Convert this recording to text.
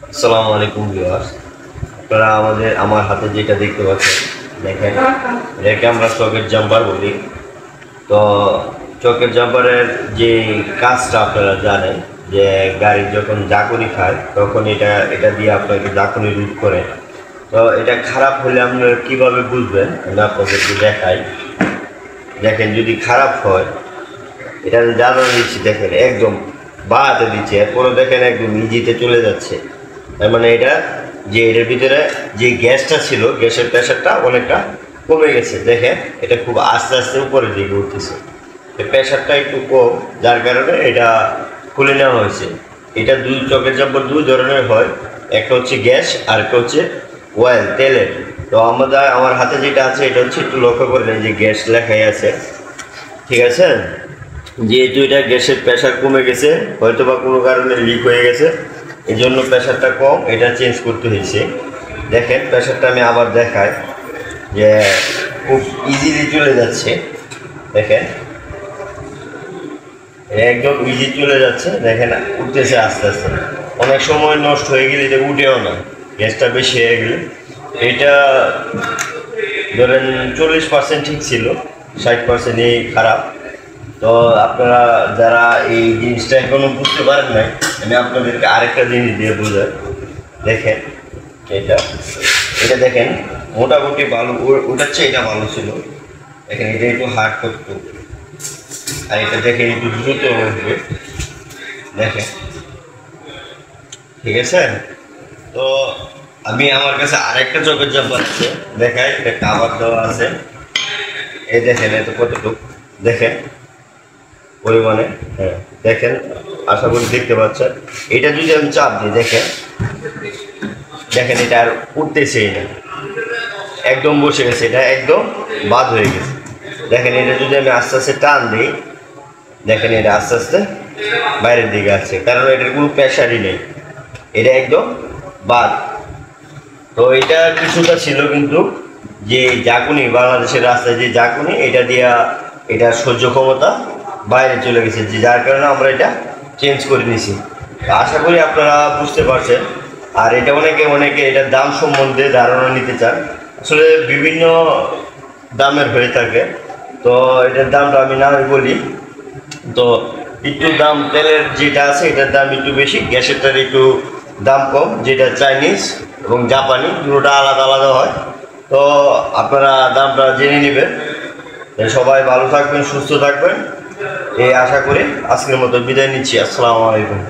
আসসালামু আলাইকুম ভিউয়ার্স, আপনারা আমার হাতে যেটা দেখতে পাচ্ছেন, দেখেন এটাকে আমরা চকের জাম্পার বলি। তো চকের জাম্পারের যে কাজটা আপনারা জানেন যে গাড়ি যখন ঝাঁকুনি খায় তখন এটা দিয়ে আপনাকে ঝাঁকুনি রোধ করে। তো এটা খারাপ হলে আপনারা কীভাবে বুঝবেন আমি আপনাদেরকে দেখাই। দেখেন যদি খারাপ হয়, এটা জ্বালানো দিচ্ছি, দেখেন একদম বাড়াতে দিচ্ছে, এরপরে দেখেন একদম ইজিতে চলে যাচ্ছে। তার মানে এটার ভিতরে যে গ্যাসটা ছিল, গ্যাসের প্রেশারটা অনেকটা কমে গেছে। দেখেন এটা খুব আস্তে আস্তে উপরের দিকে উঠতেছে, প্রেশারটা একটু কম, যার কারণে এটা খুলে নেওয়া হয়েছে। এটা চকের জাম্পার দুই ধরনের হয়, একটা হচ্ছে গ্যাস আর একটা হচ্ছে অয়েল, তেলের। তো আমার হাতে যেটা আছে এটা হচ্ছে, একটু লক্ষ্য করে নেই যে গ্যাস লেখাই আছে, ঠিক আছে। যেহেতু এটা গ্যাসের প্রেশার কমে গেছে, হয়তো বা কোনো কারণে লিক হয়ে গেছে, এই জন্য প্রেশারটা কম, এটা চেঞ্জ করতে হয়েছে। দেখেন প্রেশারটা আমি আবার দেখাই যে খুব ইজিলি চলে যাচ্ছে। দেখেন একদম ইজি চলে যাচ্ছে, দেখেন উঠতেছে আস্তে আস্তে। অনেক সময় নষ্ট হয়ে গেলে এটা উঠেও না, গ্যাসটা বেশি হয়ে গেলে। এটা ধরেন 40% ঠিক ছিল, 60%ই খারাপ। তো আপনারা যারা এই জিনিসটা এখনো বুঝতে পারেন নাই, আমি আপনাদেরকে আরেকটা জিনিস দিয়ে বোঝাই। দেখেন এটা এটা দেখেন মোটামুটি ভালো উঠাচ্ছে, এটা ভালো ছিল। দেখেন এটা একটু হার্ড করতো, আর এটা দেখেন একটু দ্রুত উঠবে। দেখেন, ঠিক আছে। তো আমার কাছে আরেকটা চকের জাম্পার আছে, দেখাই, এটা কাভার দেওয়া আছে। এই দেখেন এত কতটুকু, দেখেন পরিমাণে। হ্যাঁ দেখেন, আশা করি দেখতে পাচ্ছেন। এটা যদি আমি চাপ দিই, দেখেন দেখেন এটা আর উঠতেছেই না, একদম বসে গেছে, এটা একদম বাদ হয়ে গেছে। দেখেন এটা যদি আমি আস্তে আস্তে টান দিই, দেখেন এটা আস্তে আস্তে বাইরের দিকে আসছে, কারণ এটার কোনো প্রেশারই নেই, এটা একদম বাদ। তো এটা কিছুটা ছিল, কিন্তু যে ঝাঁকুনি বাংলাদেশের রাস্তায় যে ঝাঁকুনি, এটা সহ্য ক্ষমতা বাইরে চলে গেছে, যে যার কারণে আমরা এটা চেঞ্জ করে নিছি। আশা করি আপনারা বুঝতে পারছেন। আর এটা অনেকে এটার দাম সম্বন্ধে ধারণা নিতে চান, আসলে বিভিন্ন দামের হয়ে থাকে। তো এটার দামটা আমি না বলি, তো একটু দাম তেলের যেটা আছে এটার দাম একটু বেশি, গ্যাসেরটার একটু দাম কম, যেটা চাইনিজ এবং জাপানি দুটোটা আলাদা আলাদা হয়। তো আপনারা দামটা জেনে নেবেন। সবাই ভালো থাকবেন, সুস্থ থাকবেন, এই আশা করি আজকের মতো বিদায় নিচ্ছি। আসসালামু আলাইকুম।